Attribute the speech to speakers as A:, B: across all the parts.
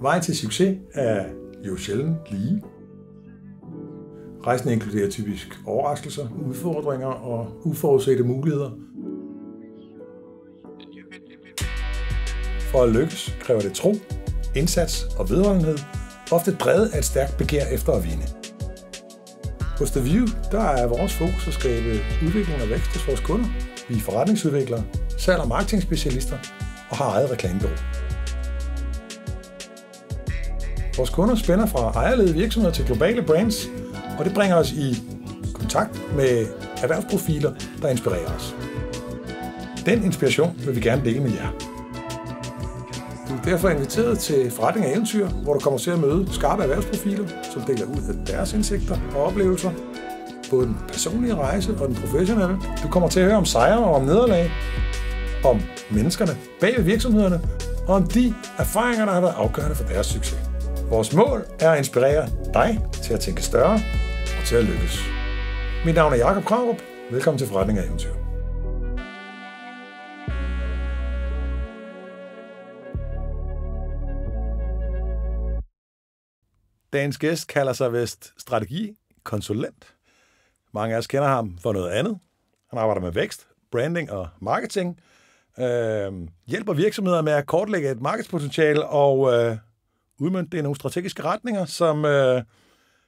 A: Vejen til succes er jo sjældent lige. Rejsen inkluderer typisk overraskelser, udfordringer og uforudsete muligheder. For at lykkes kræver det tro, indsats og vedholdenhed, ofte drevet af et stærkt begær efter at vinde. Hos The View, der er vores fokus at skabe udvikling og vækst hos vores kunder. Vi er forretningsudviklere, salg- og marketingspecialister og har eget reklamebureau. Vores kunder spænder fra ejerledede virksomheder til globale brands, og det bringer os i kontakt med erhvervsprofiler, der inspirerer os. Den inspiration vil vi gerne dele med jer. Du er derfor inviteret til Forretning af Eventyr, hvor du kommer til at møde skarpe erhvervsprofiler, som deler ud af deres indsigter og oplevelser. Både den personlige rejse og den professionelle. Du kommer til at høre om sejre og om nederlag, om menneskerne bag ved virksomhederne, og om de erfaringer, der har været afgørende for deres succes. Vores mål er at inspirere dig til at tænke større og til at lykkes. Mit navn er Jakob Krarup. Velkommen til Forretning af Eventyr. Dagens gæst kalder sig vist strategikonsulent. Mange af os kender ham for noget andet. Han arbejder med vækst, branding og marketing. Hjælper virksomheder med at kortlægge et markedspotentiale og udmønte det i nogle strategiske retninger, som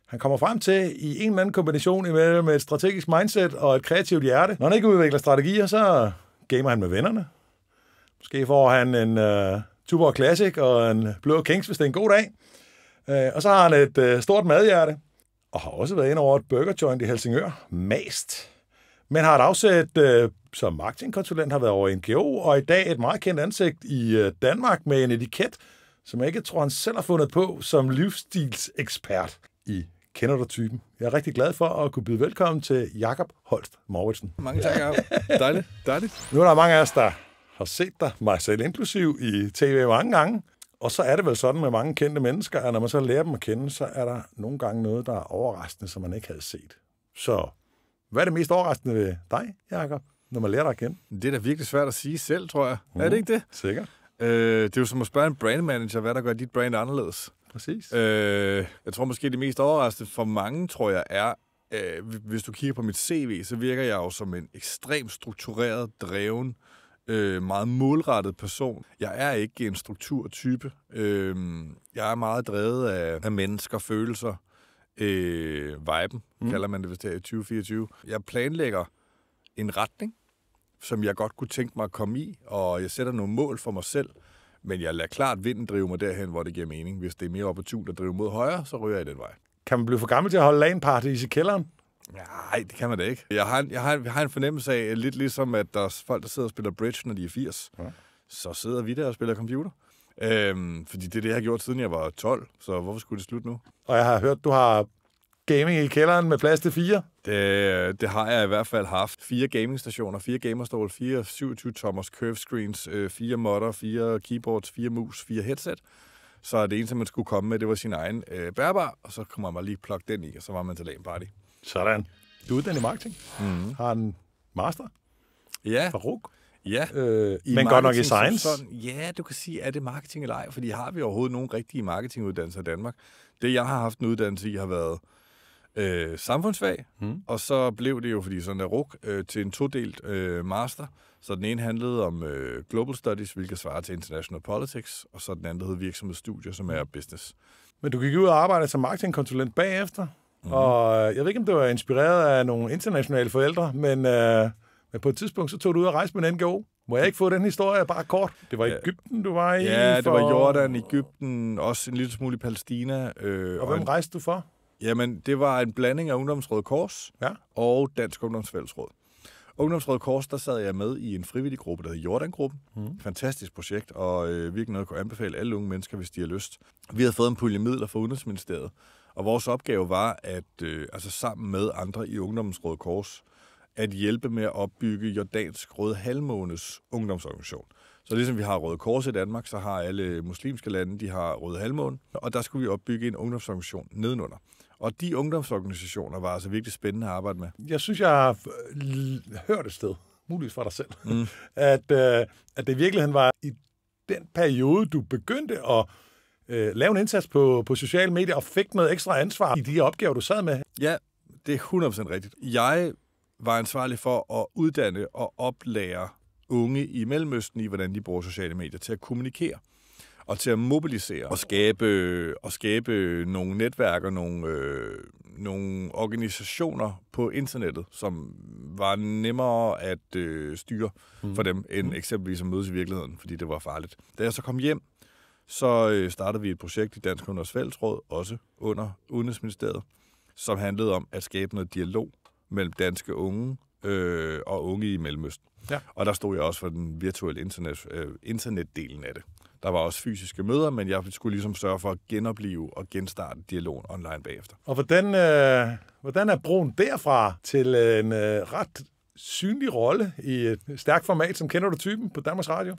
A: han kommer frem til i en eller anden kombination imellem et strategisk mindset og et kreativt hjerte. Når han ikke udvikler strategier, så gamer han med vennerne. Måske får han en Tuborg Classic og en Blå Kings, hvis det er en god dag. Og så har han et stort madhjerte, og har også været inde over et burger joint i Helsingør, Mast. Men har et afsæt som marketingkonsulent, har været over NGO, og i dag et meget kendt ansigt i Danmark med en etiket, som jeg ikke tror, han selv har fundet på som livsstilsekspert. I kender du typen. Jeg er rigtig glad for at kunne byde velkommen til Jakob Holst Mouritsen.
B: Mange tak, Jacob. Dejligt.
A: Nu er der mange af os, der har set dig, mig selv inklusiv, i tv mange gange. Og så er det vel sådan med mange kendte mennesker, at når man så lærer dem at kende, så er der nogle gange noget, der er overraskende, som man ikke havde set. Så hvad er det mest overraskende ved dig, Jakob, når man lærer dig at kende?
B: Det er da virkelig svært at sige selv, tror jeg. Er det ikke det?
A: Sikkert.
B: Det er jo som at spørge en brandmanager, hvad der gør dit brand anderledes.
A: Præcis.
B: Jeg tror måske, det mest overraskende for mange, tror jeg, er, hvis du kigger på mit CV, så virker jeg jo som en ekstremt struktureret, dreven, meget målrettet person. Jeg er ikke en strukturtype. Jeg er meget drevet af mennesker, følelser, viben, kalder man det, hvis det er i 2024. Jeg planlægger en retning, som jeg godt kunne tænke mig at komme i, og jeg sætter nogle mål for mig selv, men jeg lader klart vinden drive mig derhen, hvor det giver mening. Hvis det er mere opportunt at drive mod højre, så ryger jeg i den vej.
A: Kan man blive for gammel til at holde LAN-parties i kælderen?
B: Nej, det kan man da ikke. Jeg har en fornemmelse af, lidt ligesom at der er folk, der sidder og spiller bridge, når de er 80. Ja. Så sidder vi der og spiller computer. Fordi det er det, jeg har gjort, siden jeg var 12. Så hvorfor skulle det slutte nu?
A: Og jeg har hørt, du har gaming i kælderen med plads til 4.
B: Det har jeg i hvert fald haft. 4 gamingstationer, 4 gamerstol, 4 27-tommers curve screens, 4 modder, 4 keyboards, 4 mus, 4 headset. Så det eneste, man skulle komme med, det var sin egen bærbar, og så kunne man bare lige plukke den i, og så var man til LAN party.
A: Sådan. Du er uddannet i marketing. Har en master.
B: Ja.
A: Fra RUC.
B: Ja.
A: Men godt nok i science.
B: Ja, du kan sige, er det marketing eller ej? Fordi har vi overhovedet nogen rigtige marketinguddannelser i Danmark? Det, jeg har haft en uddannelse i, har været samfundsfag, og så blev det jo, fordi sådan der RUC, til en todelt master. Så den ene handlede om Global Studies, hvilket svarer til International Politics, og så den anden hed Virksomhedsstudier, som er business.
A: Men du gik ud og arbejdede som marketingkonsulent bagefter, og jeg ved ikke, om du var inspireret af nogle internationale forældre, men på et tidspunkt så tog du ud og rejse med en NGO. Må jeg ikke få den historie bare kort? Det var Egypten, du var i?
B: Ja, det var Jordan, Egypten, også en lille smule i Palæstina.
A: Og hvem rejste du for?
B: Jamen, det var en blanding af Ungdomsrøde Kors og Dansk Ungdomsfællesråd. Ungdomsrøde Kors, der sad jeg med i en frivillig gruppe, der hed Jordan-gruppen. Fantastisk projekt, og virkelig noget, jeg kunne anbefale alle unge mennesker, hvis de har lyst. Vi havde fået en pulje midler fra Udenrigsministeriet, og vores opgave var, at sammen med andre i Ungdomsrøde Kors, at hjælpe med at opbygge Jordansk Røde Halvmånes ungdomsorganisation. Så ligesom vi har Røde Kors i Danmark, så har alle muslimske lande, de har Røde Halvmåne, og der skulle vi opbygge en ungdomsorganisation nedenunder. Og de ungdomsorganisationer var altså virkelig spændende at arbejde med.
A: Jeg synes, jeg har hørt et sted, muligvis fra dig selv, at det i virkeligheden var i den periode, du begyndte at lave en indsats på sociale medier og fik noget ekstra ansvar i de opgaver, du sad med.
B: Ja, det er 100% rigtigt. Jeg var ansvarlig for at uddanne og oplære unge i Mellemøsten i, hvordan de bruger sociale medier til at kommunikere og til at mobilisere og skabe nogle netværk og nogle organisationer på internettet, som var nemmere at styre for dem, end eksempelvis at mødes i virkeligheden, fordi det var farligt. Da jeg så kom hjem, så startede vi et projekt i Dansk Ungdoms Fællesråd, også under Udenrigsministeriet, som handlede om at skabe noget dialog mellem danske unge og unge i Mellemøsten. Ja. Og der stod jeg også for den virtuelle internetdelen af det. Der var også fysiske møder, men jeg skulle ligesom sørge for at genopleve og genstarte dialogen online bagefter.
A: Og hvordan er broen derfra til en ret synlig rolle i et stærkt format, som Kender du typen på Danmarks Radio?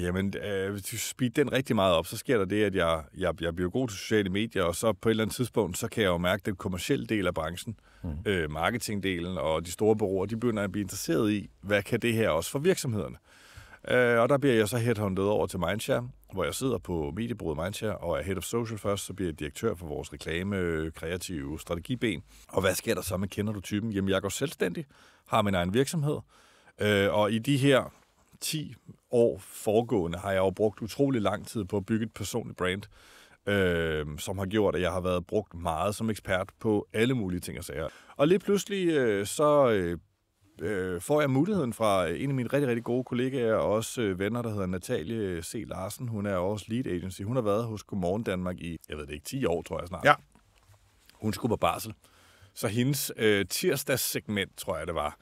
B: Jamen, hvis du speeder den rigtig meget op, så sker der det, at jeg bliver god til sociale medier, og så på et eller andet tidspunkt, så kan jeg jo mærke, at den kommercielle del af branchen, marketingdelen og de store bureauer, de begynder at blive interesseret i, hvad kan det her også for virksomhederne? Og der bliver jeg så headhunted over til Mindshare, hvor jeg sidder på mediebureauet Mindshare og er head of social først, så bliver jeg direktør for vores reklame, kreative strategiben. Og hvad sker der så med Kender du typen? Jamen, jeg går selvstændig, har min egen virksomhed, og i de her 10 år foregående har jeg jo brugt utrolig lang tid på at bygge et personligt brand, som har gjort, at jeg har været brugt meget som ekspert på alle mulige ting og sager. Og lige pludselig får jeg muligheden fra en af mine rigtig, rigtig gode kollegaer og også venner, der hedder Natalie C. Larsen. Hun er også lead agency. Hun har været hos Godmorgen Danmark i, jeg ved det ikke, 10 år, tror jeg snart.
A: Ja.
B: Hun skulle på barsel. Så hendes tirsdagssegment, tror jeg det var,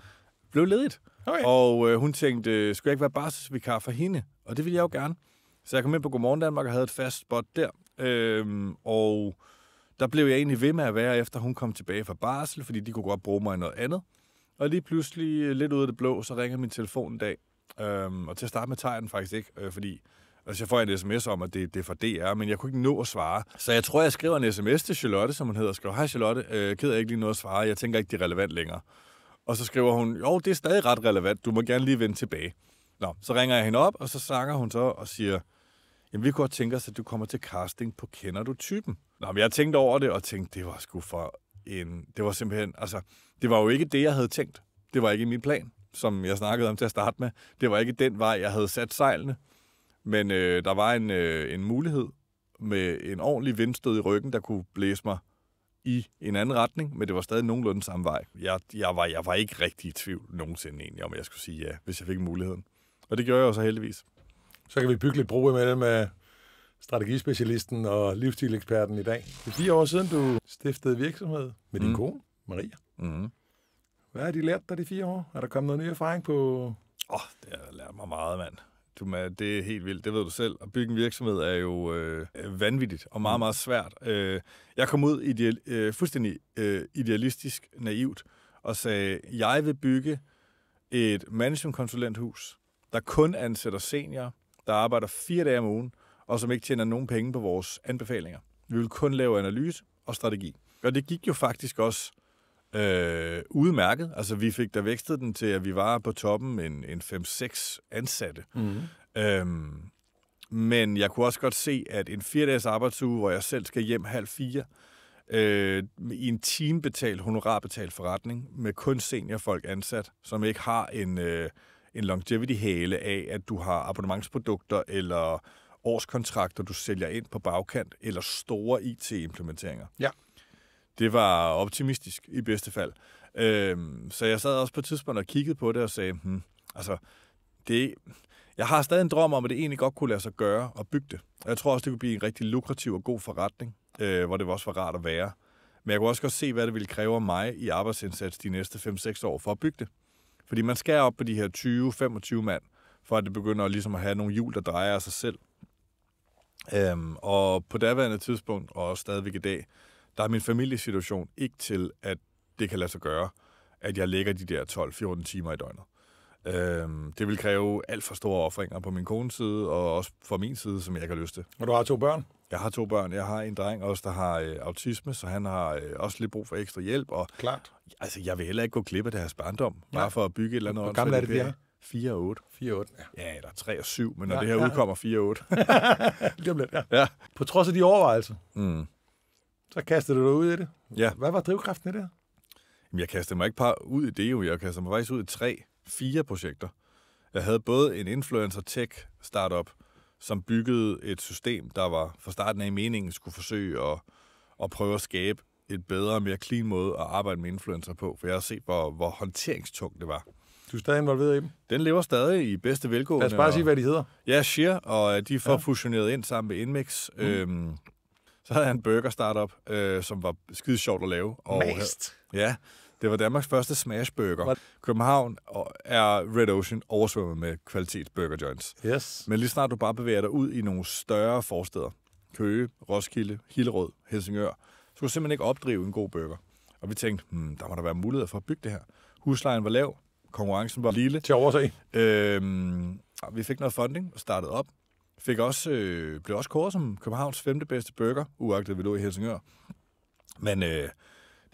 B: blev ledigt. Okay. Og hun tænkte, skulle jeg ikke være barselsvikar for hende? Og det ville jeg jo gerne. Så jeg kom ind på Godmorgen Danmark og havde et fast spot der. Og der blev jeg egentlig ved med at være, efter hun kom tilbage fra barsel, fordi de kunne godt bruge mig i noget andet. Og lige pludselig, lidt ud af det blå, så ringer min telefon en dag. Og til at starte med tager jeg den faktisk ikke, fordi jeg får en sms om, at det er fra DR, men jeg kunne ikke nå at svare. Så jeg tror, jeg skriver en sms til Charlotte, som hun hedder, og skriver, hej Charlotte, ked af ikke lige noget at svare, jeg tænker ikke, det er relevant længere. Og så skriver hun, jo, det er stadig ret relevant, du må gerne lige vende tilbage. Nå, så ringer jeg hende op, og så snakker hun så og siger, jamen vi kunne godt tænke os, at du kommer til casting på Kender du typen? Nå, men jeg tænkte over det, og tænkte, det var sgu for det var simpelthen, altså, det var jo ikke det, jeg havde tænkt. Det var ikke min plan, som jeg snakkede om til at starte med. Det var ikke den vej, jeg havde sat sejlene. Men der var en mulighed med en ordentlig vindstød i ryggen, der kunne blæse mig i en anden retning, men det var stadig nogenlunde samme vej. Jeg var ikke rigtig i tvivl nogensinde egentlig, om jeg skulle sige ja, hvis jeg fik muligheden. Og det gjorde jeg jo så heldigvis.
A: Så kan vi bygge lidt bro imellem strategispecialisten og livsstilseksperten i dag. Det er 4 år siden, du stiftede virksomhed med din kone, Maria. Mm. Hvad har de lært dig de 4 år? Er der kommet noget ny erfaring på?
B: Det har lært mig meget, mand. Det er helt vildt, det ved du selv. At bygge en virksomhed er jo vanvittigt og meget, meget svært. Jeg kom ud fuldstændig idealistisk, naivt, og sagde, jeg vil bygge et managementkonsulenthus, der kun ansætter seniorer, der arbejder 4 dage om ugen, og som ikke tjener nogen penge på vores anbefalinger. Vi vil kun lave analyse og strategi. Og det gik jo faktisk også udmærket. Altså, vi fik da vækstet den til, at vi var på toppen en 5-6 ansatte. Mm. Men jeg kunne også godt se, at en 4-dages arbejdsuge, hvor jeg selv skal hjem 3:30, i en timebetalt, honorarbetalt forretning, med kun seniorfolk ansat, som ikke har en longevity-hale af, at du har abonnementsprodukter eller årskontrakter, du sælger ind på bagkant, eller store IT-implementeringer. Ja. Det var optimistisk i bedste fald. Så jeg sad også på et tidspunkt og kiggede på det og sagde, jeg har stadig en drøm om, at det egentlig godt kunne lade sig gøre og bygge det. Jeg tror også, det kunne blive en rigtig lukrativ og god forretning, hvor det også var rart at være. Men jeg kunne også godt se, hvad det ville kræve af mig i arbejdsindsats de næste 5-6 år for at bygge det. Fordi man skal op på de her 20-25 mand, for at det begynder ligesom at have nogle hjul, der drejer af sig selv. Og på daværende tidspunkt, og også stadigvæk i dag, der er min familiesituation ikke til, at det kan lade sig gøre, at jeg lægger de der 12-14 timer i døgnet. Det vil kræve alt for store offringer på min kones side, og også fra min side, som jeg ikke har lyst til.
A: Og du har 2 børn?
B: Jeg har 2 børn. Jeg har en dreng også, der har autisme, så han har også lidt brug for ekstra hjælp. Og,
A: klart.
B: Altså, jeg vil heller ikke gå glip af deres barndom, bare for at bygge et eller andet.
A: Hvor gammel er det, de er?
B: 4 og 8.
A: 4 og 8,
B: ja. Ja, eller 3 og 7, men når det her udkommer 4 og 8.
A: Lige om lidt, ja. På trods af de overvejelser, så kastede du dig ud i det.
B: Ja.
A: Hvad var drivkraften i det her?
B: Jamen, jeg kastede mig ikke bare ud i det jo. Jeg kastede mig faktisk ud i 4 projekter. Jeg havde både en influencer tech startup, som byggede et system, der var fra starten af i meningen skulle forsøge at prøve at skabe et bedre, mere clean måde at arbejde med influencer på, for jeg har set, hvor håndteringstungt det var.
A: Du er stadig involveret i dem?
B: Den lever stadig i bedste velgående.
A: Lad os bare sige, hvad de hedder.
B: Ja, Sheer, og de får fusioneret ind sammen med Inmix. Så havde jeg en burger startup, som var skide sjovt at lave.
A: Mast!
B: Ja, det var Danmarks første smashburger. København er Red Ocean oversvømmet med kvalitetsburger joints.
A: Yes.
B: Men lige snart du bare bevæger dig ud i nogle større forsteder, Køge, Roskilde, Hillerød, Helsingør, så kunne du simpelthen ikke opdrive en god burger. Og vi tænkte, der må der være mulighed for at bygge det her. Huslejen var lav, konkurrencen var lille.
A: Til overse.
B: Vi fik noget funding og startede op. Blev også kåret som Københavns 5. bedste burger, uagtet vi lå i Helsingør. Men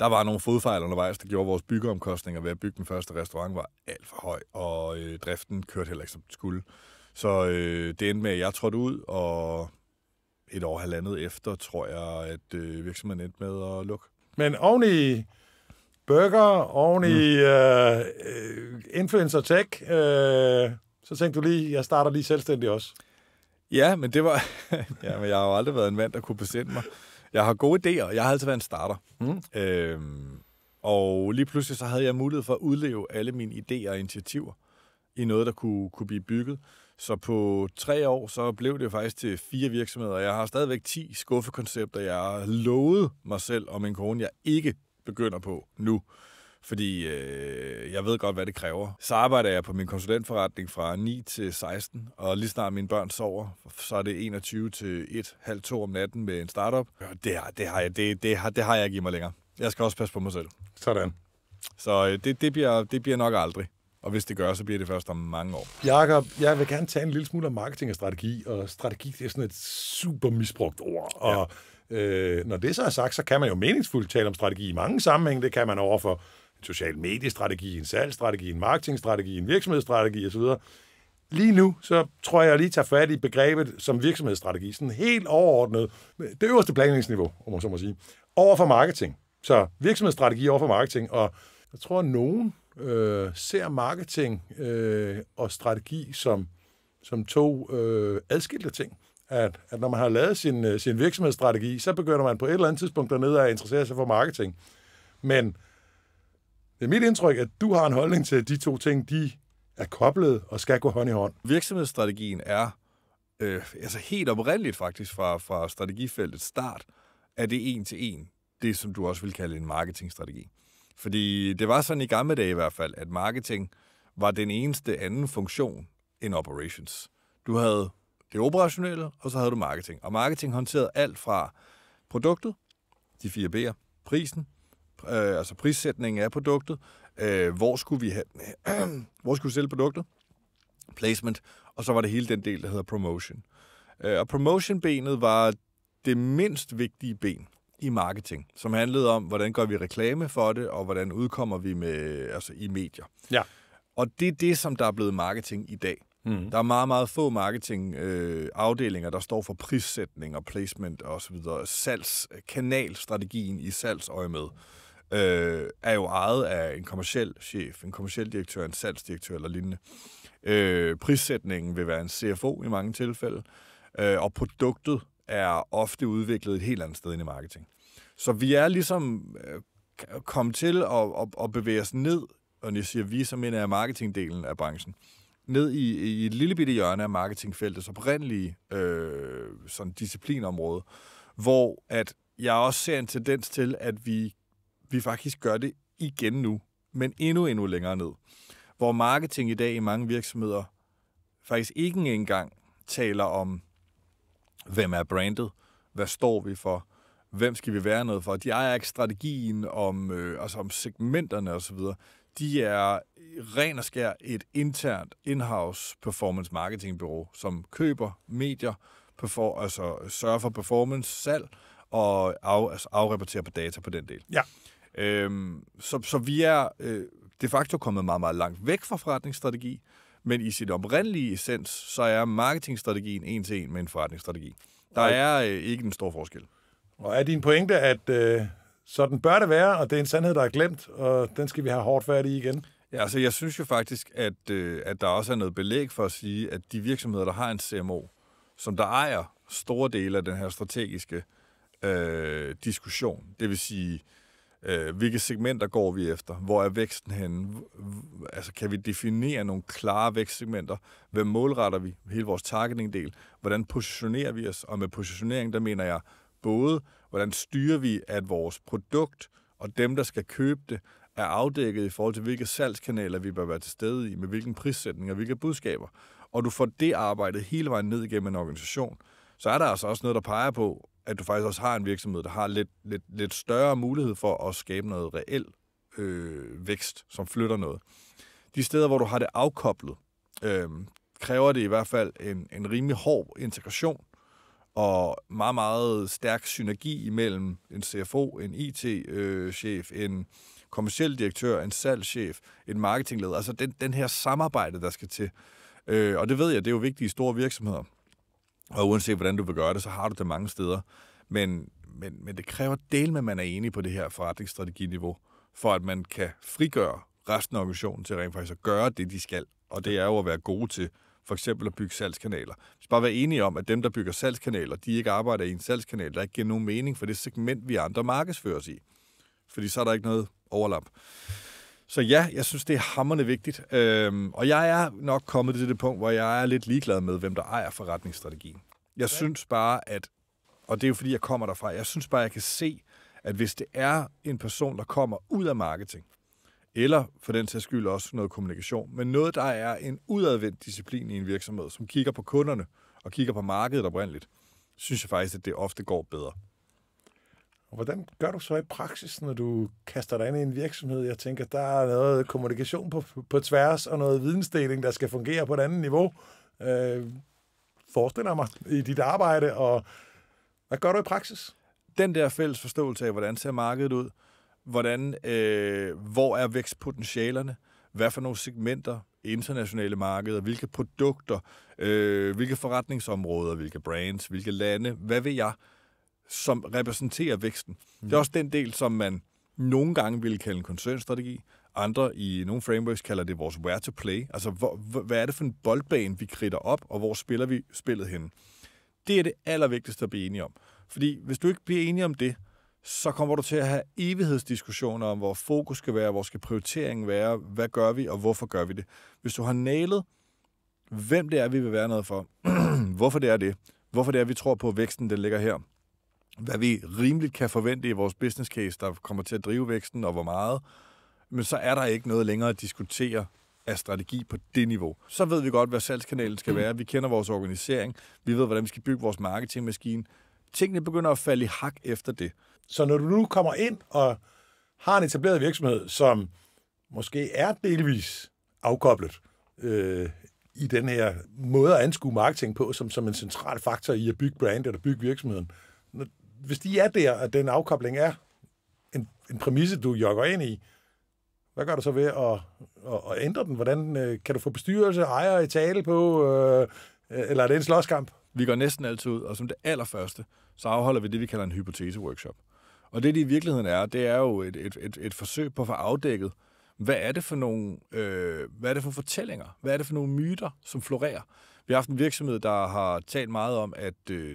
B: der var nogle fodfejl undervejs, der gjorde vores byggeomkostninger ved at bygge den første restaurant var alt for høj, og driften kørte heller ikke som den skulle. Så det endte med, at jeg trådte ud, og 1 år, 1,5 efter, tror jeg, at virksomheden endte med at lukke.
A: Men oven i burger, oven i influencer tech, så tænkte du lige, jeg starter lige selvstændig også.
B: Ja, men det var... ja, men jeg har jo aldrig været en mand, der kunne besætte mig. Jeg har gode idéer, jeg har altid været en starter. Og lige pludselig så havde jeg mulighed for at udleve alle mine idéer og initiativer i noget, der kunne blive bygget. Så på 3 år, så blev det faktisk til 4 virksomheder. Jeg har stadigvæk 10 skuffekoncepter, jeg har lovet mig selv og min kone, jeg ikke begynder på nu. Fordi jeg ved godt, hvad det kræver. Så arbejder jeg på min konsulentforretning fra 9 til 16, og lige snart mine børn sover, så er det 21 til 1,5-2 om natten med en startup. Det har jeg ikke i mig længere. Jeg skal også passe på mig selv.
A: Sådan.
B: Så det bliver nok aldrig. Og hvis det gør, så bliver det først om mange år.
A: Jakob, jeg vil gerne tage en lille smule om marketing og strategi, og strategi det er sådan et super misbrugt ord. Ja. Og når det så er sagt, så kan man jo meningsfuldt tale om strategi i mange sammenhænge. Det kan man overfor en social mediestrategi, en salgsstrategi, en marketingstrategi, en virksomhedsstrategi osv. Lige nu, så tror jeg lige tager fat i begrebet som virksomhedsstrategi, sådan helt overordnet, det øverste planlægningsniveau, om man så må sige, over for marketing. Så virksomhedsstrategi over for marketing, og jeg tror, at nogen ser marketing og strategi som 2 adskilte ting. At når man har lavet sin virksomhedsstrategi, så begynder man på et eller andet tidspunkt dernede at interessere sig for marketing. Men det er mit indtryk, at du har en holdning til, at de 2 ting, de er koblet og skal gå hånd i hånd.
B: Virksomhedsstrategien er altså helt oprindeligt faktisk fra strategifeltets start, er det 1 til 1. Det, som du også vil kalde en marketingstrategi. Fordi det var sådan i gamle dage i hvert fald, at marketing var den eneste anden funktion end operations. Du havde det operationelle, og så havde du marketing. Og marketing håndterede alt fra produktet, de 4 B'er, prisen, altså prissætningen af produktet, hvor skulle vi sælge produktet, placement, og så var det hele den del, der hedder promotion. Og promotion-benet var det mindst vigtige ben i marketing, som handlede om, hvordan gør vi reklame for det, og hvordan udkommer vi i medier. Ja. Og det er det, som der er blevet marketing i dag. Der er meget, meget få marketingafdelinger, der står for prissætning og placement og så videre. Salgskanalstrategien i salgsøje med er jo ejet af en kommerciel chef, en kommerciel direktør, en salgsdirektør eller lignende. Prissætningen vil være en CFO i mange tilfælde, og produktet er ofte udviklet et helt andet sted end i marketing. Så vi er ligesom kommet til at bevæge os ned, og når jeg siger vi, så mener jeg marketingdelen af branchen, ned i et lille bitte hjørne af marketingfeltets oprindelige sådan disciplinområde, hvor at jeg også ser en tendens til, at vi faktisk gør det igen nu, men endnu længere ned. Hvor marketing i dag i mange virksomheder faktisk ikke engang taler om, hvem er brandet, hvad står vi for, hvem skal vi være noget for. De ejer ikke strategien om segmenterne osv. De er ren og skær et internt in-house performance marketingbureau, som køber medier, sørger for performance, salg og afrapporterer på data på den del. Ja. Så vi er de facto kommet meget, meget langt væk fra forretningsstrategi, Men i sit oprindelige essens, så er marketingstrategien en til en med en forretningsstrategi. Der er ikke en stor forskel. Og
A: er din pointe, at sådan bør det være, og det er en sandhed, der er glemt, og den skal vi have hårdt fat i igen?
B: Ja, altså jeg synes jo faktisk, at der også er noget belæg for at sige, at de virksomheder, der har en CMO, som der ejer store dele af den her strategiske diskussion, det vil sige, hvilke segmenter går vi efter? Hvor er væksten henne? Altså, kan vi definere nogle klare vækstsegmenter? Hvad målretter vi? Hele vores targeting-del. Hvordan positionerer vi os? Og med positionering, der mener jeg både, hvordan styrer vi, at vores produkt og dem, der skal købe det, er afdækket i forhold til, hvilke salgskanaler vi bør være til stede i, med hvilken prissætning og hvilke budskaber. Og du får det arbejdet hele vejen ned igennem en organisation. Så er der altså også noget, der peger på, at du faktisk også har en virksomhed, der har lidt større mulighed for at skabe noget reel vækst, som flytter noget. De steder, hvor du har det afkoblet, kræver det i hvert fald en rimelig hård integration og meget, meget stærk synergi imellem en CFO, en IT-chef, en kommerciel direktør, en salgschef, en marketingleder. Altså den her samarbejde, der skal til. Og det ved jeg, det er jo vigtigt i store virksomheder. Og uanset hvordan du vil gøre det, så har du det mange steder. Men det kræver del med, at man er enig på det her forretningsstrateginiveau, for at man kan frigøre resten af organisationen til rent faktisk at gøre det, de skal. Og det er jo at være gode til for eksempel at bygge salgskanaler. Vi skal bare være enige om, at dem, der bygger salgskanaler, de ikke arbejder i en salgskanal, der ikke giver nogen mening for det segment, vi andre markedsføres i. Fordi så er der ikke noget overlap. Så ja, jeg synes, det er hamrende vigtigt. Og jeg er nok kommet til det punkt, hvor jeg er lidt ligeglad med, hvem der ejer forretningsstrategien. Jeg synes bare, og det er jo fordi, jeg kommer derfra, jeg synes bare, jeg kan se, at hvis det er en person, der kommer ud af marketing, eller for den sags skyld også noget kommunikation, men noget, der er en udadvendt disciplin i en virksomhed, som kigger på kunderne og kigger på markedet oprindeligt, synes jeg faktisk, at det ofte går bedre.
A: Og hvordan gør du så i praksis, når du kaster dig ind i en virksomhed? Jeg tænker, der er noget kommunikation på tværs, og noget vidensdeling, der skal fungere på et andet niveau. Forestiller mig i dit arbejde, og hvad gør du i praksis?
B: Den der fælles forståelse af, hvordan ser markedet ud, hvor er vækstpotentialerne, hvad for nogle segmenter, internationale markeder, hvilke produkter, hvilke forretningsområder, hvilke brands, hvilke lande, hvad ved jeg, som repræsenterer væksten. Det er også den del, som man nogle gange vil kalde en koncernstrategi. Andre i nogle frameworks kalder det vores where to play. Altså, hvad er det for en boldbane, vi kridter op, og hvor spiller vi spillet hen? Det er det allervigtigste at blive enige om. Fordi hvis du ikke bliver enige om det, så kommer du til at have evighedsdiskussioner om, hvor fokus skal være, hvor skal prioriteringen være, hvad gør vi, og hvorfor gør vi det. Hvis du har nailet, hvem det er, vi vil være noget for, hvorfor det er det, hvorfor det er, vi tror på, at væksten den ligger her, hvad vi rimeligt kan forvente i vores business case, der kommer til at drive væksten, og hvor meget, men så er der ikke noget længere at diskutere af strategi på det niveau. Så ved vi godt, hvad salgskanalen skal være. Vi kender vores organisering. Vi ved, hvordan vi skal bygge vores marketingmaskine. Tingene begynder at falde i hak efter det.
A: Så når du nu kommer ind og har en etableret virksomhed, som måske er delvis afkoblet i den her måde at anskue marketing på, som en central faktor i at bygge brand eller bygge virksomheden. Hvis de er der, at den afkobling er en præmisse, du jogger ind i, hvad gør du så ved at ændre den? Hvordan kan du få bestyrelse, ejere i tale på, eller er det en slåskamp?
B: Vi går næsten altid ud, og som det allerførste, så afholder vi det, vi kalder en hypotese-workshop. Og det i virkeligheden er, det er jo et forsøg på at få afdækket, hvad er det for nogle, hvad er det for fortællinger? Hvad er det for nogle myter, som florerer? Vi har haft en virksomhed, der har talt meget om, at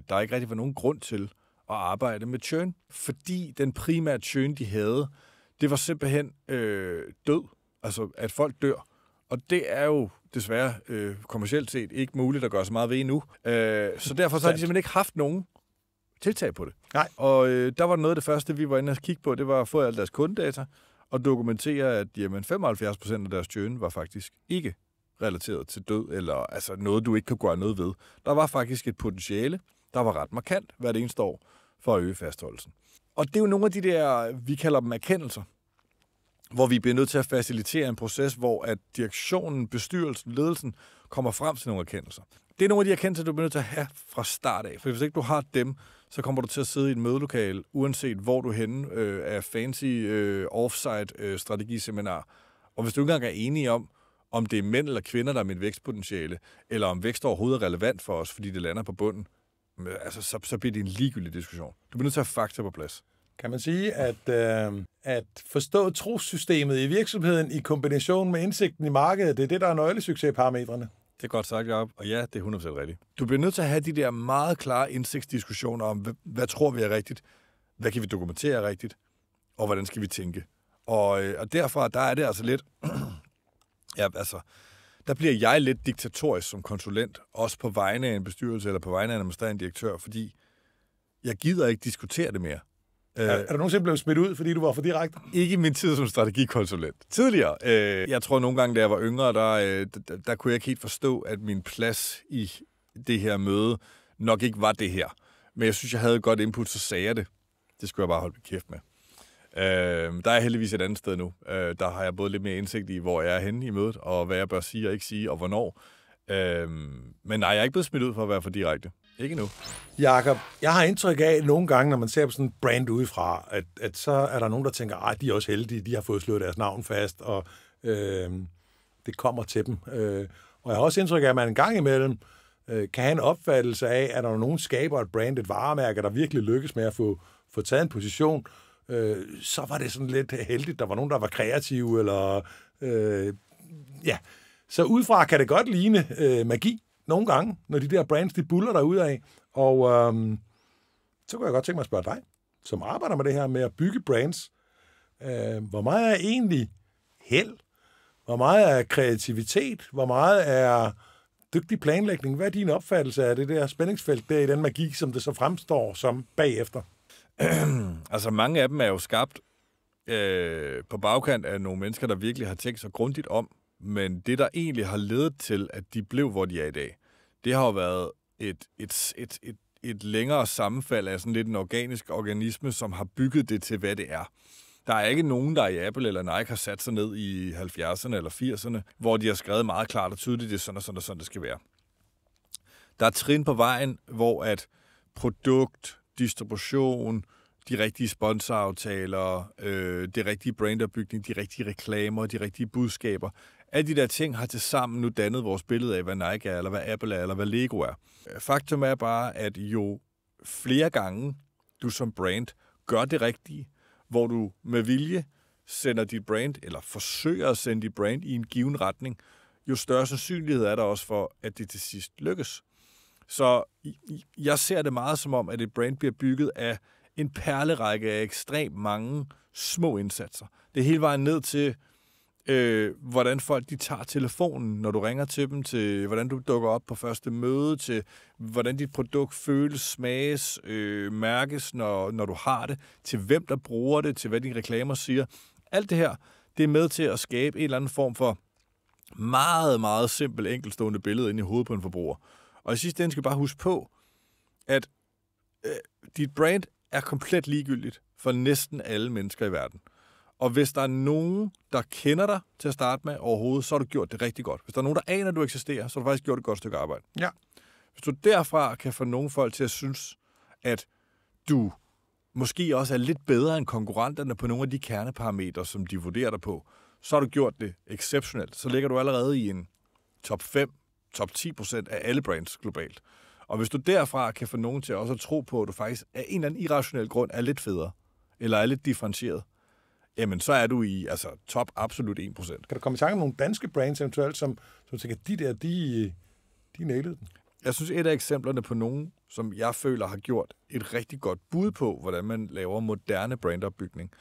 B: der ikke rigtig var nogen grund til at arbejde med churn, fordi den primære churn, de havde, det var simpelthen død. Altså, at folk dør. Og det er jo desværre kommercielt set ikke muligt at gøre så meget ved endnu. Så derfor så har de simpelthen ikke haft nogen tiltag på det.
A: Nej.
B: Og der var noget af det første, vi var inde og kigge på, det var at få alle deres kundedata og dokumentere, at jamen, 75% af deres churn var faktisk ikke relateret til død, eller altså noget, du ikke kan gøre noget ved. Der var faktisk et potentiale, der var ret markant hvert eneste år for at øge fastholdelsen. Og det er jo nogle af de der, vi kalder dem erkendelser, hvor vi bliver nødt til at facilitere en proces, hvor at direktionen, bestyrelsen, ledelsen kommer frem til nogle erkendelser. Det er nogle af de erkendelser, du bliver nødt til at have fra start af. For hvis ikke du har dem, så kommer du til at sidde i et mødelokale, uanset hvor du er henne af fancy offsite strategiseminar. Og hvis du ikke engang er enige om om det er mænd eller kvinder, der er mit vækstpotentiale, eller om vækst overhovedet er relevant for os, fordi det lander på bunden, altså, så bliver det en ligegyldig diskussion. Du bliver nødt til at have fakta på plads.
A: Kan man sige, at forstå trossystemet i virksomheden i kombination med indsigten i markedet, det er det, der er nøglesuccesparametrene?
B: Det er godt sagt, Jacob, og ja, det er 100% rigtigt. Du bliver nødt til at have de der meget klare indsigtsdiskussioner om, hvad tror vi er rigtigt, hvad kan vi dokumentere rigtigt, og hvordan skal vi tænke. Og derfra, der er det altså lidt... ja, altså, der bliver jeg lidt diktatorisk som konsulent, også på vegne af en bestyrelse eller på vegne af en administrerende direktør, fordi jeg gider ikke diskutere det mere.
A: Er du nogensinde blevet smidt ud, fordi du var for direkte?
B: Ikke i min tid som strategikonsulent. Tidligere. Jeg tror nogle gange, da jeg var yngre, der kunne jeg ikke helt forstå, at min plads i det her møde nok ikke var det her. Men jeg synes, jeg havde et godt input, så sagde jeg det. Det skulle jeg bare holde kæft med. Der er heldigvis et andet sted nu. Der har jeg både lidt mere indsigt i, hvor jeg er henne i mødet, og hvad jeg bør sige og ikke sige, og hvornår. Men nej, jeg er ikke blevet smidt ud for at være for direkte. Ikke nu.
A: Jakob, jeg har indtryk af nogle gange, når man ser på sådan en brand udefra, at så er der nogen, der tænker, at de er også heldige, de har fået slået deres navn fast, og det kommer til dem. Og jeg har også indtryk af, at man en gang imellem kan have en opfattelse af, at når nogen skaber et brand, et varemærke, der virkelig lykkes med at få taget en position, så var det sådan lidt heldigt. Der var nogen, der var kreative, eller ja. Så udefra kan det godt ligne magi nogle gange, når de der brands, de buller derudad. Og så kunne jeg godt tænke mig at spørge dig, som arbejder med det her med at bygge brands. Hvor meget er egentlig held? Hvor meget er kreativitet? Hvor meget er dygtig planlægning? Hvad er din opfattelse af det der spændingsfelt der i den magi, som det så fremstår som bagefter?
B: Altså mange af dem er jo skabt på bagkant af nogle mennesker, der virkelig har tænkt sig grundigt om. Men det, der egentlig har ledet til, at de blev, hvor de er i dag, det har jo været et længere sammenfald af sådan lidt en organisk organisme, som har bygget det til, hvad det er. Der er ikke nogen, der i Apple eller Nike har sat sig ned i 70'erne eller 80'erne, hvor de har skrevet meget klart og tydeligt, det er sådan og sådan og sådan, det skal være. Der er trin på vejen, hvor at produkt, distribution, de rigtige sponsoraftaler, det rigtige brandopbygning, de rigtige reklamer, de rigtige budskaber. Alle de der ting har tilsammen nu dannet vores billede af, hvad Nike er, eller hvad Apple er, eller hvad Lego er. Faktum er bare, at jo flere gange du som brand gør det rigtige, hvor du med vilje sender dit brand, eller forsøger at sende dit brand i en given retning, jo større sandsynlighed er der også for, at det til sidst lykkes. Så jeg ser det meget som om, at et brand bliver bygget af en perlerække af ekstremt mange små indsatser. Det er hele vejen ned til, hvordan folk de tager telefonen, når du ringer til dem, til hvordan du dukker op på første møde, til hvordan dit produkt føles, smages, mærkes, når du har det, til hvem der bruger det, til hvad dine reklamer siger. Alt det her, det er med til at skabe en eller anden form for meget, meget simpel, enkeltstående billede inde i hovedet på en forbruger. Og i sidste ende skal du bare huske på, at dit brand er komplet ligegyldigt for næsten alle mennesker i verden. Og hvis der er nogen, der kender dig til at starte med overhovedet, så har du gjort det rigtig godt. Hvis der er nogen, der aner, at du eksisterer, så har du faktisk gjort et godt stykke arbejde.
A: Ja.
B: Hvis du derfra kan få nogle folk til at synes, at du måske også er lidt bedre end konkurrenterne på nogle af de kerneparametre, som de vurderer dig på, så har du gjort det exceptionelt. Så ligger du allerede i en top 5, top 10% af alle brands globalt. Og hvis du derfra kan få nogen til også at tro på, at du faktisk af en eller anden irrationel grund er lidt federe, eller er lidt differentieret, jamen så er du i top absolut 1%.
A: Kan du komme i tanke om nogle danske brands eventuelt, som tænker, de nailede den?
B: Jeg synes, et af eksemplerne på nogen, som jeg føler har gjort et rigtig godt bud på, hvordan man laver moderne brandopbygning,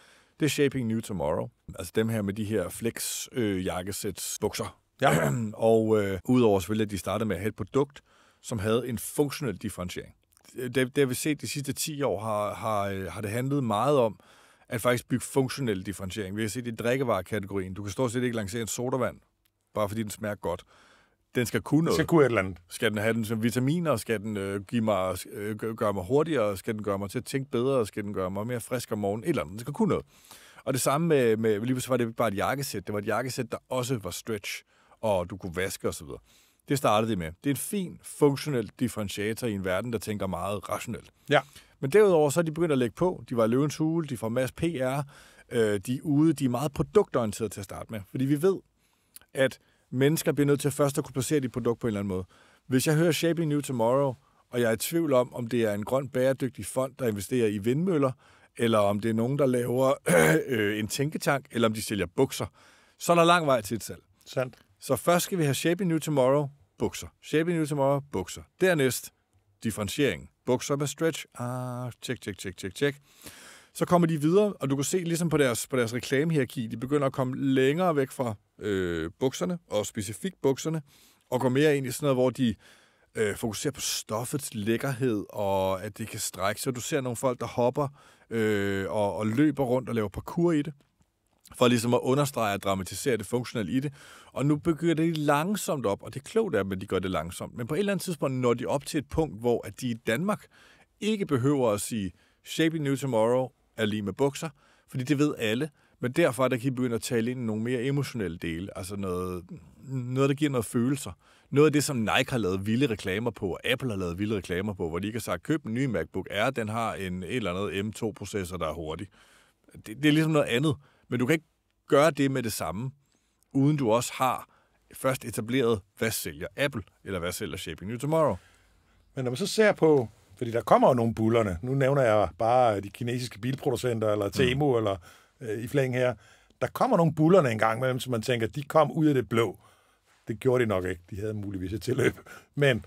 B: det er Shaping New Tomorrow. Altså dem her med de her flex jakkesæts bukser. Ja. Og udover selvfølgelig, at de startede med at have et produkt, som havde en funktionel differentiering. Det vi set de sidste 10 år, har det handlet meget om at faktisk bygge funktionel differentiering. Vi har set i drikkevarekategorien. Du kan stort set ikke lancere en sodavand, bare fordi den smager godt. Den skal kunne noget.
A: Den skal kunne et eller andet.
B: Skal den have den som vitaminer? Skal den gøre mig hurtigere? Skal den gøre mig til at tænke bedre? Skal den gøre mig mere frisk om morgenen? Et eller andet. Den skal kunne noget. Og det samme med lige så var det ikke bare et jakkesæt. Det var et jakkesæt, der også var stretch, og du kunne vaske osv. Det startede det med. Det er en fin, funktionel differentiator i en verden, der tænker meget rationelt.
A: Ja.
B: Men derudover så er de begyndt at lægge på. De var løvens hule, de får masse PR, de er ude, de er meget produktorienterede til at starte med. Fordi vi ved, at mennesker bliver nødt til først at kunne placere dit produkt på en eller anden måde. Hvis jeg hører Shaping New Tomorrow, og jeg er i tvivl om det er en grøn bæredygtig fond, der investerer i vindmøller, eller om det er nogen, der laver en tænketank, eller om de sælger bukser, så er der lang vej til et salg.
A: Sandt.
B: Så først skal vi have Shaping New Tomorrow, bukser. Shaping New Tomorrow, bukser. Dernæst differentiering. Bukser med stretch. Tjek. Så kommer de videre, og du kan se ligesom på deres reklamehierarki, de begynder at komme længere væk fra bukserne, og specifikt bukserne, og går mere ind i sådan noget, hvor de fokuserer på stoffets lækkerhed, og at det kan strække. Så du ser nogle folk, der hopper og løber rundt og laver parkour i det, for ligesom at understrege og dramatisere det funktionelle i det. Og nu begynder det langsomt op, og det er klogt af dem, at de gør det langsomt. Men på et eller andet tidspunkt når de op til et punkt, hvor at de i Danmark ikke behøver at sige, Shaping New Tomorrow er lige med bukser, fordi det ved alle. Men derfor der kan I begynde at tale ind i nogle mere emotionelle dele, altså noget, der giver noget følelser. Noget af det, som Nike har lavet vilde reklamer på, og Apple har lavet vilde reklamer på, hvor de ikke har sagt, køb en ny MacBook Air, den har en eller andet M2-processor, der er hurtig. Det er ligesom noget andet, men du kan ikke gøre det med det samme, uden du også har først etableret, hvad sælger Apple, eller hvad sælger Shaping New Tomorrow.
A: Men når man så ser på, fordi der kommer jo nogle bullerne, nu nævner jeg bare de kinesiske bilproducenter, eller Temu, eller i flæng her, der kommer nogle bullerne en gang imellem, som man tænker, de kom ud af det blå. Det gjorde de nok ikke. De havde muligvis et tilløb. Men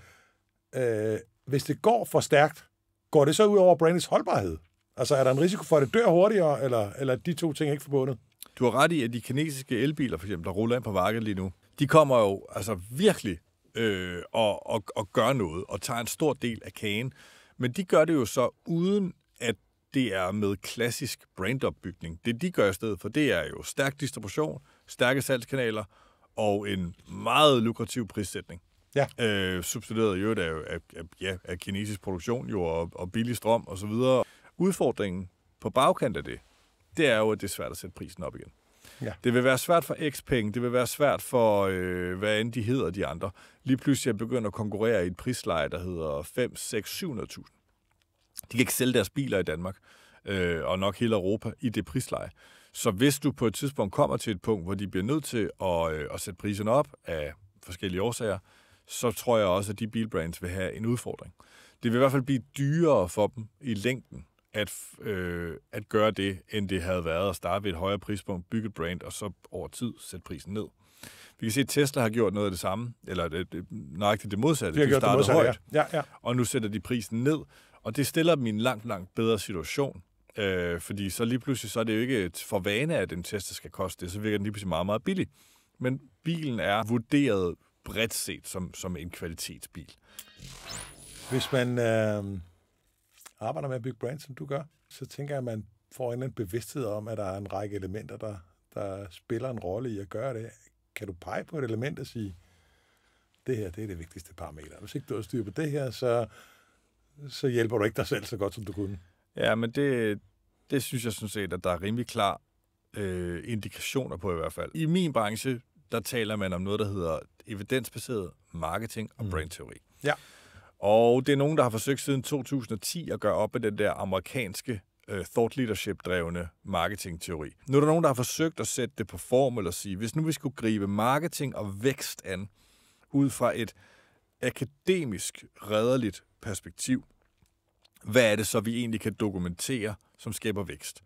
A: hvis det går for stærkt, går det så ud over brandets holdbarhed? Altså er der en risiko for, at det dør hurtigere, eller er de to ting ikke forbundet?
B: Du har ret i, at de kinesiske elbiler, for eksempel, der ruller ind på markedet lige nu, de kommer jo altså virkelig og gør noget, og tager en stor del af kagen. Men de gør det jo så uden, at det er med klassisk brandopbygning. Det de gør i stedet for, det er jo stærk distribution, stærke salgskanaler og en meget lukrativ prissætning. Ja. Subsidieret jo af kinesisk produktion jo, og billig strøm og så videre. Udfordringen på bagkant af det er jo, at det er svært at sætte prisen op igen. Ja. Det vil være svært for Xpeng, det vil være svært for, hvad end de hedder, de andre. Lige pludselig at begynde at konkurrere i et prisleje, der hedder 5, 6, 700.000. De kan ikke sælge deres biler i Danmark, og nok hele Europa, i det prisleje. Så hvis du på et tidspunkt kommer til et punkt, hvor de bliver nødt til at sætte priserne op af forskellige årsager, så tror jeg også, at de bilbrands vil have en udfordring. Det vil i hvert fald blive dyrere for dem i længden, at gøre det, end det havde været at starte ved et højere prispunkt, bygge et brand, og så over tid sætte prisen ned. Vi kan se, at Tesla har gjort noget af det samme, eller nøjagtigt det modsatte. De startede højt, ja. Og nu sætter de prisen ned, og det stiller dem i en langt bedre situation, fordi så lige pludselig så er det jo ikke for vane, at en Tesla skal koste det, så virker den lige pludselig meget billig. Men bilen er vurderet bredt set som en kvalitetsbil.
A: Hvis man arbejder med at bygge brands, som du gør, så tænker jeg, at man får en bevidsthed om, at der er en række elementer, der spiller en rolle i at gøre det. Kan du pege på et element og sige, det her det er det vigtigste parameter. Hvis ikke du har styr på det her, så hjælper du ikke dig selv så godt, som du kunne.
B: Ja, men det synes jeg sådan set, at der er rimelig klar indikationer på i hvert fald. I min branche, der taler man om noget, der hedder evidensbaseret marketing og brandteori. Ja. Og det er nogen, der har forsøgt siden 2010 at gøre op med den der amerikanske thought leadership-drevne marketingteori. Nu er der nogen, der har forsøgt at sætte det på formel og sige, hvis nu vi skulle gribe marketing og vækst an ud fra et akademisk, redeligt perspektiv, hvad er det så, vi egentlig kan dokumentere, som skaber vækst?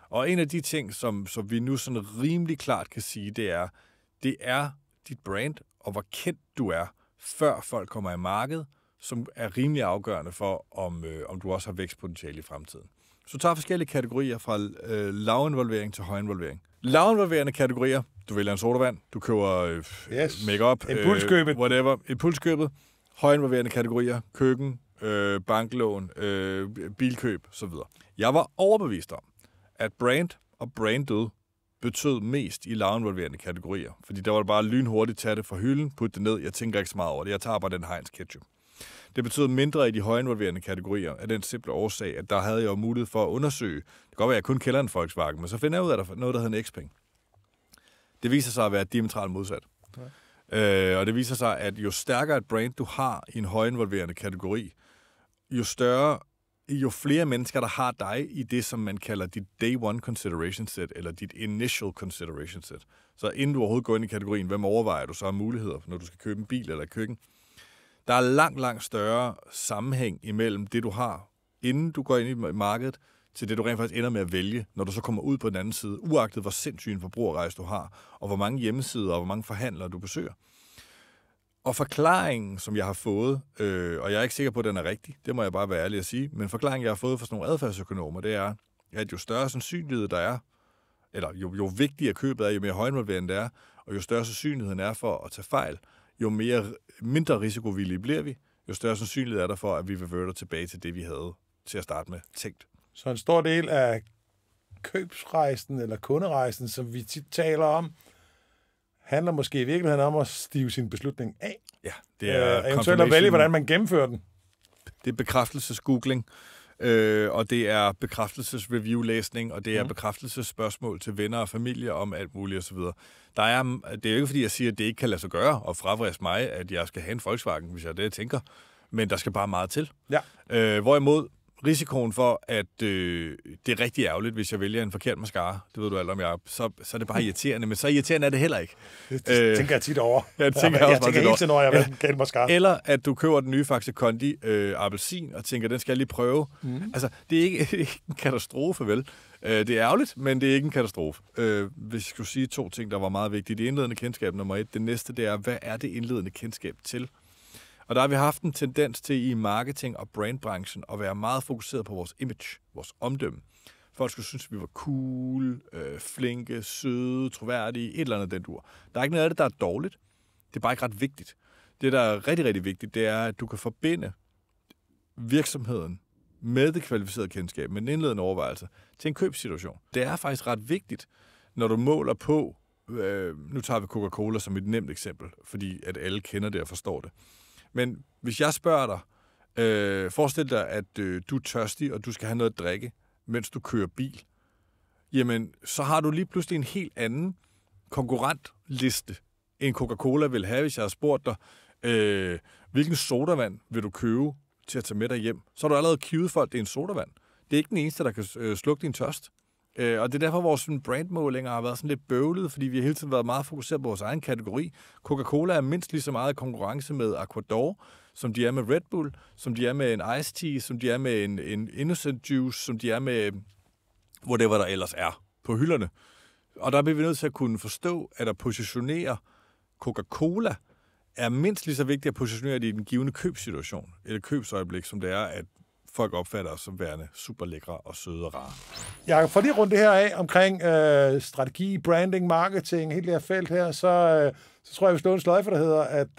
B: Og en af de ting, som vi nu sådan rimelig klart kan sige, det er dit brand, og hvor kendt du er, før folk kommer i markedet, som er rimelig afgørende for, om du også har vækstpotentiale i fremtiden. Så du tager forskellige kategorier fra lavinvolvering til højinvolvering. Lavinvolverende kategorier, du vælger en sodavand, du køber make-up,
A: impulskøbet.
B: Whatever, impulskøbet. Højinvolverende kategorier, køkken, banklån, bilkøb osv. Jeg var overbevist om, at brand og brandet betød mest i lavinvolverende kategorier, fordi der var det bare lynhurtigt tage det fra hylden, putte det ned, jeg tænker ikke så meget over det, jeg tager bare den Heinz ketchup. Det betød mindre i de højinvolverende kategorier af den simple årsag, at der havde jeg jo mulighed for at undersøge. Det kan godt være, at jeg kun kender en Volkswagen, men så finder jeg ud af, at der er noget, der hedder en Xpeng. Det viser sig at være diametralt modsat. Okay. Og det viser sig, at jo stærkere et brand du har i en højinvolverende kategori, jo større jo flere mennesker, der har dig i det, som man kalder dit day one consideration set, eller dit initial consideration set. Så inden du overhovedet går ind i kategorien, hvem overvejer du så af muligheder, når du skal købe en bil eller et køkken? Der er langt større sammenhæng imellem det, du har, inden du går ind i markedet, til det, du rent faktisk ender med at vælge, når du så kommer ud på den anden side, uagtet hvor sindssyg en forbrugerrejse du har, og hvor mange hjemmesider og hvor mange forhandlere du besøger. Og forklaringen, som jeg har fået, og jeg er ikke sikker på, at den er rigtig, det må jeg bare være ærlig at sige, men forklaringen, jeg har fået fra sådan nogle adfærdsøkonomer, det er, at jo større sandsynlighed der er, eller jo vigtigere købet er, jo mere højinvolverende det er, og jo større sandsynligheden er for at tage fejl, jo mindre risikovillige bliver vi, jo større sandsynlighed er der for, at vi reverter tilbage til det, vi havde til at starte med tænkt.
A: Så en stor del af købsrejsen eller kunderejsen, som vi tit taler om, handler måske i virkeligheden om at stive sin beslutning af.
B: Ja, det er
A: eventuelt at vælge, hvordan man gennemfører den.
B: Det er bekræftelsesgoogling, og det er bekræftelsesreview-læsning, og det er bekræftelsesspørgsmål til venner og familie om alt muligt osv. Det er jo ikke, fordi jeg siger, at det ikke kan lade sig gøre, og fravriste mig, at jeg skal have en Volkswagen, hvis jeg det, jeg tænker. Men der skal bare meget til.
A: Ja.
B: Hvorimod risikoen for, at det er rigtig ærgerligt, hvis jeg vælger en forkert mascara, det ved du alt om, så er det bare irriterende, men så irriterende er det heller ikke.
A: Det tænker jeg tit over.
B: Jeg tænker
A: hele tiden over, jeg vil have en mascara.
B: Eller at du køber den nye Faxe Kondi appelsin, og tænker, den skal jeg lige prøve. Altså, det er ikke en katastrofe, vel? Det er ærgerligt, men det er ikke en katastrofe. Hvis jeg skulle sige 2 ting, der var meget vigtige. Det indledende kendskab nummer 1. Det næste, det er, hvad er det indledende kendskab til? Og der har vi haft en tendens til i marketing- og brandbranchen at være meget fokuseret på vores image, vores omdømme. Folk skulle synes, at vi var cool, flinke, søde, troværdige, et eller andet den dur. Der er ikke noget af det, der er dårligt. Det er bare ikke ret vigtigt. Det, der er rigtig, rigtig vigtigt, det er, at du kan forbinde virksomheden med det kvalificerede kendskab, med den indledende overvejelse, til en købssituation. Det er faktisk ret vigtigt, når du måler på, nu tager vi Coca-Cola som et nemt eksempel, fordi at alle kender det og forstår det. Men hvis jeg spørger dig, forestil dig, at du er tørstig, og du skal have noget at drikke, mens du kører bil, jamen, så har du lige pludselig en helt anden konkurrentliste, end Coca-Cola vil have, hvis jeg har spurgt dig, hvilken sodavand vil du købe til at tage med dig hjem? Så har du allerede queuet for, at det er en sodavand. Det er ikke den eneste, der kan slukke din tørst. Og det er derfor, vores brandmålinger har været sådan lidt bøvlet, fordi vi har hele tiden været meget fokuseret på vores egen kategori. Coca-Cola er mindst lige så meget i konkurrence med Aquador, som de er med Red Bull, som de er med en Iced Tea, som de er med en Innocent Juice, som de er med whatever der ellers er på hylderne. Og der bliver vi nødt til at kunne forstå, at positionere Coca-Cola er mindst lige så vigtigt at positionere det i den givende købssituation, eller købsøjeblik, som det er, at folk opfatter os som værende super lækre og søde og rare.
A: Jeg får lige rundt det her af omkring strategi, branding, marketing, hele det her felt her, så tror jeg, vi slår en sløjfe, der hedder, at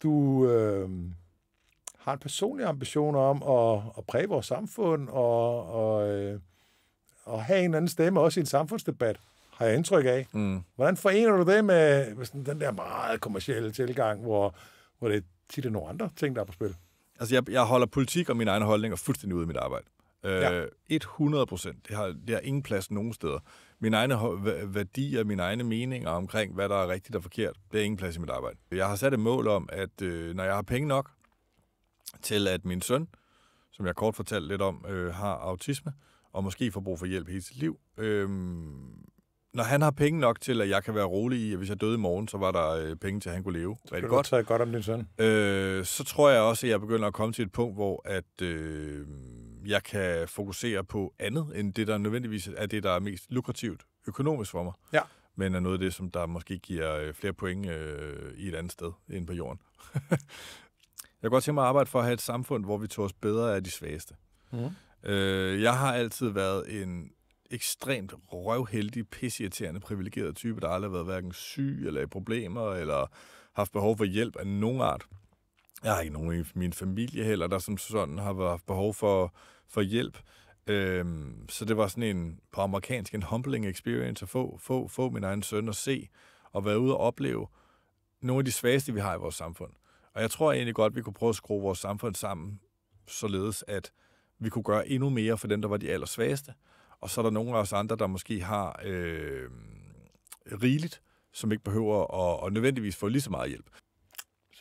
A: du har en personlig ambition om at præge vores samfund og have en eller anden stemme også i en samfundsdebat, har jeg indtryk af. Hvordan forener du det med sådan den der meget kommercielle tilgang, hvor det tit er nogle andre ting, der er på spil?
B: Altså, jeg holder politik og mine egne holdninger fuldstændig ude af mit arbejde. 100%. Det har ingen plads nogen steder. Mine egne værdier, mine egne meninger omkring, hvad der er rigtigt og forkert, det er ingen plads i mit arbejde. Jeg har sat et mål om, at når jeg har penge nok til, at min søn, som jeg kort fortalte lidt om, har autisme, og måske får brug for hjælp hele sit liv, når han har penge nok til, at jeg kan være rolig i, at hvis jeg døde i morgen, så var der penge til, at han kunne leve rigtig godt.
A: Så godt om din søn.
B: Så tror jeg også, at jeg begynder at komme til et punkt, hvor at, jeg kan fokusere på andet, end det, der nødvendigvis er det, der er mest lukrativt økonomisk for mig.
A: Ja.
B: Men er noget af det, som der måske giver flere point i et andet sted end på jorden. Jeg kan godt tænke mig at arbejde for at have et samfund, hvor vi tog os bedre af de svageste. Jeg har altid været en ekstremt røvheldig, pisseirriterende, privilegeret type, der aldrig har været hverken syg eller i problemer, eller haft behov for hjælp af nogen art. Jeg har ikke nogen i min familie heller, der som sådan har haft behov for hjælp. Så det var sådan en, på amerikansk, en humbling experience at få min egen søn og se, og være ude og opleve nogle af de svageste, vi har i vores samfund. Og jeg tror egentlig godt, vi kunne prøve at skrue vores samfund sammen, således at vi kunne gøre endnu mere for dem, der var de allersvageste. Og så er der nogle af os andre, der måske har rigeligt, som ikke behøver at nødvendigvis få lige så meget hjælp.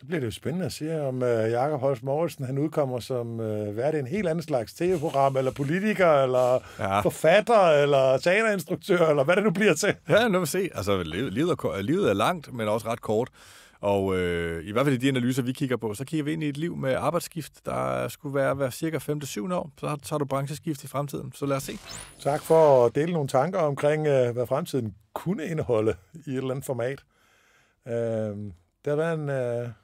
A: Så bliver det jo spændende at se, om Jakob Holst Mouritzen, han udkommer som vært i en helt anden slags tv-program, eller politiker, eller forfatter, eller teaterinstruktør, eller hvad det nu bliver til.
B: Ja, nu må vi se. Altså, livet er langt, men også ret kort. Og i hvert fald i de analyser, vi kigger på, så kigger vi ind i et liv med arbejdsskift, der skulle være cirka 5-7 år. Så tager du brancheskift i fremtiden. Så lad os se.
A: Tak for at dele nogle tanker omkring, hvad fremtiden kunne indeholde i et eller andet format. Der har været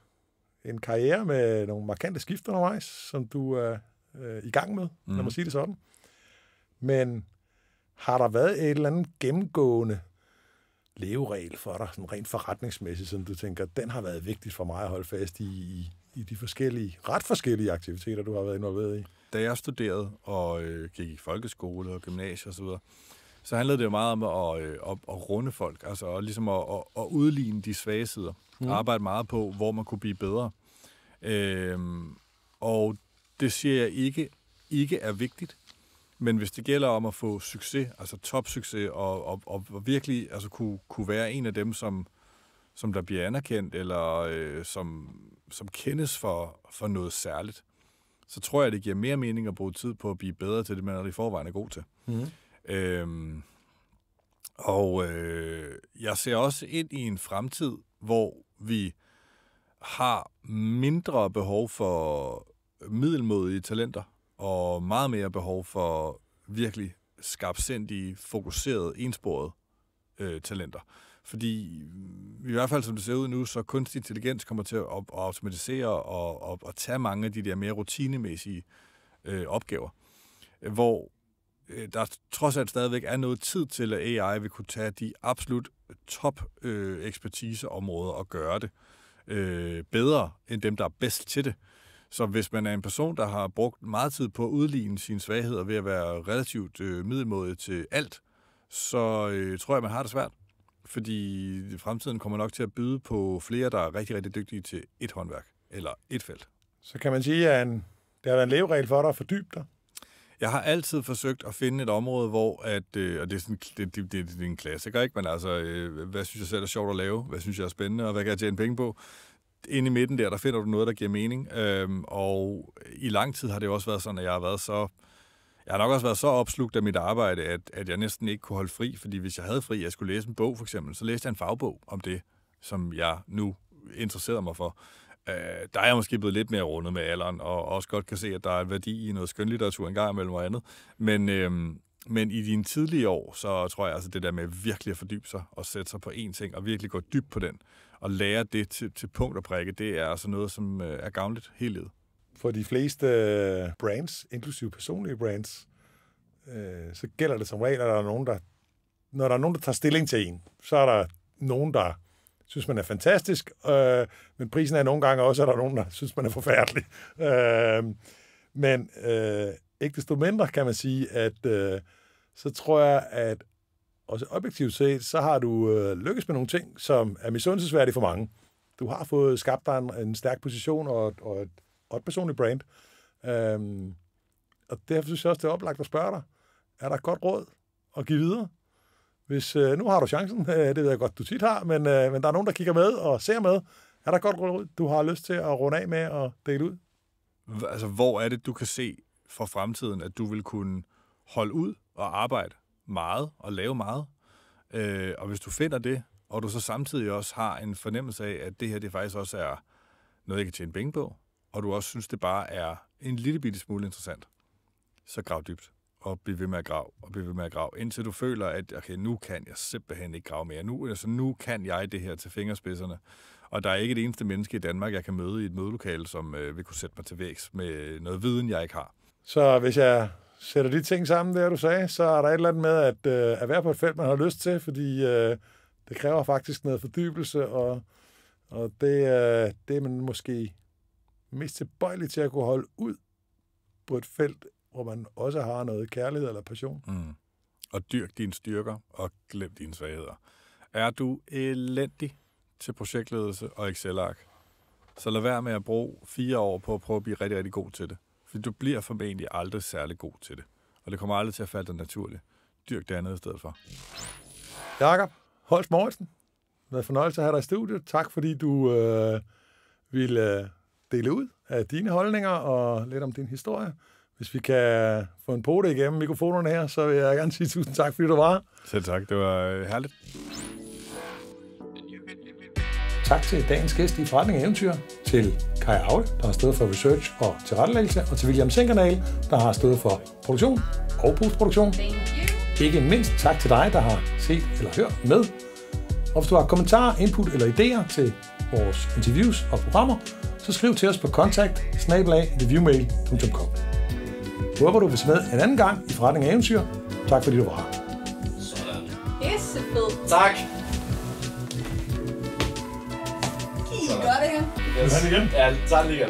A: en karriere med nogle markante skift undervejs, som du er i gang med, lad mig sige det sådan. Men har der været et eller andet gennemgående leveregel for dig, sådan rent forretningsmæssigt, som du tænker, den har været vigtigt for mig at holde fast i de ret forskellige aktiviteter, du har været involveret i?
B: Da jeg studerede og gik i folkeskole og gymnasie osv., så handlede det jo meget om at runde folk, altså ligesom at udligne de svage sider. Arbejde meget på, hvor man kunne blive bedre. Og det siger jeg ikke er vigtigt, men hvis det gælder om at få succes, altså topsucces, og virkelig altså kunne være en af dem, som der bliver anerkendt, eller som kendes for noget særligt, så tror jeg, det giver mere mening at bruge tid på at blive bedre til det, man i forvejen er god til. Jeg ser også ind i en fremtid, hvor vi har mindre behov for middelmådige talenter, og meget mere behov for virkelig skarpsindige, fokuserede, ensporede talenter. Fordi i hvert fald, som det ser ud nu, så kunstig intelligens kommer til at automatisere og tage mange af de der mere rutinemæssige opgaver, hvor der trods alt stadigvæk er noget tid til, at AI vil kunne tage de absolut top ekspertiseområder og gøre det bedre end dem, der er bedst til det. Så hvis man er en person, der har brugt meget tid på at udligne sine svagheder ved at være relativt middelmådig til alt, så tror jeg, man har det svært. Fordi i fremtiden kommer nok til at byde på flere, der er rigtig, rigtig dygtige til et håndværk eller et felt.
A: Så kan man sige, at det har været en leveregel for dig at fordybe dig?
B: Jeg har altid forsøgt at finde et område, hvor og det er sådan, det er en klassiker, ikke? Men altså, hvad synes jeg selv er sjovt at lave? Hvad synes jeg er spændende? Og hvad kan jeg tjene penge på? Inde i midten der finder du noget, der giver mening. Og i lang tid har det også været sådan, at jeg har nok også været så opslugt af mit arbejde, at jeg næsten ikke kunne holde fri. Fordi hvis jeg havde fri, jeg skulle læse en bog for eksempel, så læste jeg en fagbog om det, som jeg nu interesserede mig for. Der er jeg måske blevet lidt mere rundet med alderen, og også godt kan se, at der er en værdi i noget skønlitteratur en gang imellem og andet. Men i dine tidlige år, så tror jeg altså, det der med virkelig at fordybe sig og sætte sig på én ting og virkelig gå dybt på den og lære det til punkt og prikke, det er altså noget, som er gavnligt hele livet.
A: For de fleste brands, inklusive personlige brands, så gælder det som regel, at når der er nogen, der tager stilling til en, så er der nogen, der synes, man er fantastisk, men prisen er nogle gange også, at der er nogen, der synes, man er forfærdelig. Men ikke desto mindre kan man sige, at så tror jeg, at også objektivt set, så har du lykkes med nogle ting, som er misundelsesværdige for mange. Du har fået skabt dig en stærk position og et personligt brand. Og derfor synes jeg også, det er oplagt at spørge dig, er der et godt råd at give videre? Hvis nu har du chancen, det ved jeg godt, du tit har, men der er nogen, der kigger med og ser med. Er der et godt råd, du har lyst til at runde af med og dele ud?
B: Altså, hvor er det, du kan se for fremtiden, at du vil kunne holde ud og arbejde meget og lave meget? Og hvis du finder det, og du så samtidig også har en fornemmelse af, at det her det faktisk også er noget, jeg kan tjene penge på, og du også synes, det bare er en lille bitte smule interessant, så grav dybt. Og blive ved med at grave, indtil du føler, at okay, nu kan jeg simpelthen ikke grave mere. Nu kan jeg det her til fingerspidserne. Og der er ikke et eneste menneske i Danmark, jeg kan møde i et mødelokale, som vil kunne sætte mig til vægs med noget viden, jeg ikke har.
A: Så hvis jeg sætter de ting sammen, der du sagde, så er der et eller andet med at være på et felt, man har lyst til, fordi det kræver faktisk noget fordybelse, og det er man måske mest tilbøjelig til at kunne holde ud på et felt, hvor man også har noget kærlighed eller passion.
B: Og dyrk dine styrker, og glem dine svagheder. Er du elendig til projektledelse og Excel-ark, så lad være med at bruge 4 år på at prøve at blive rigtig, rigtig god til det. For du bliver formentlig aldrig særlig god til det. Og det kommer aldrig til at falde dig naturligt. Dyrk det andet i stedet for.
A: Jakob Holst Mouritzen, det var en fornøjelse at have dig i studiet. Tak fordi du ville dele ud af dine holdninger og lidt om din historie. Hvis vi kan få en pote igennem mikrofonerne her, så vil jeg gerne sige tusind tak, fordi du var her.
B: Selv tak, det var herligt.
A: Tak til dagens gæst i Forretning og Eventyr, til Kai Aule, der har stået for research og tilrettelæggelse, og til William Sinkernagel, der har stået for produktion og postproduktion. Ikke mindst tak til dig, der har set eller hørt med. Og hvis du har kommentarer, input eller idéer til vores interviews og programmer, så skriv til os på kontakt@theviewmail.com. Håber du vil med en anden gang i Forretning og Eventyr. Tak fordi du var her.
C: Sådan.
D: Pissefed.
C: Tak.
D: Kan I gøre det her?
A: Vil du have det igen?
C: Ja, tag den igen.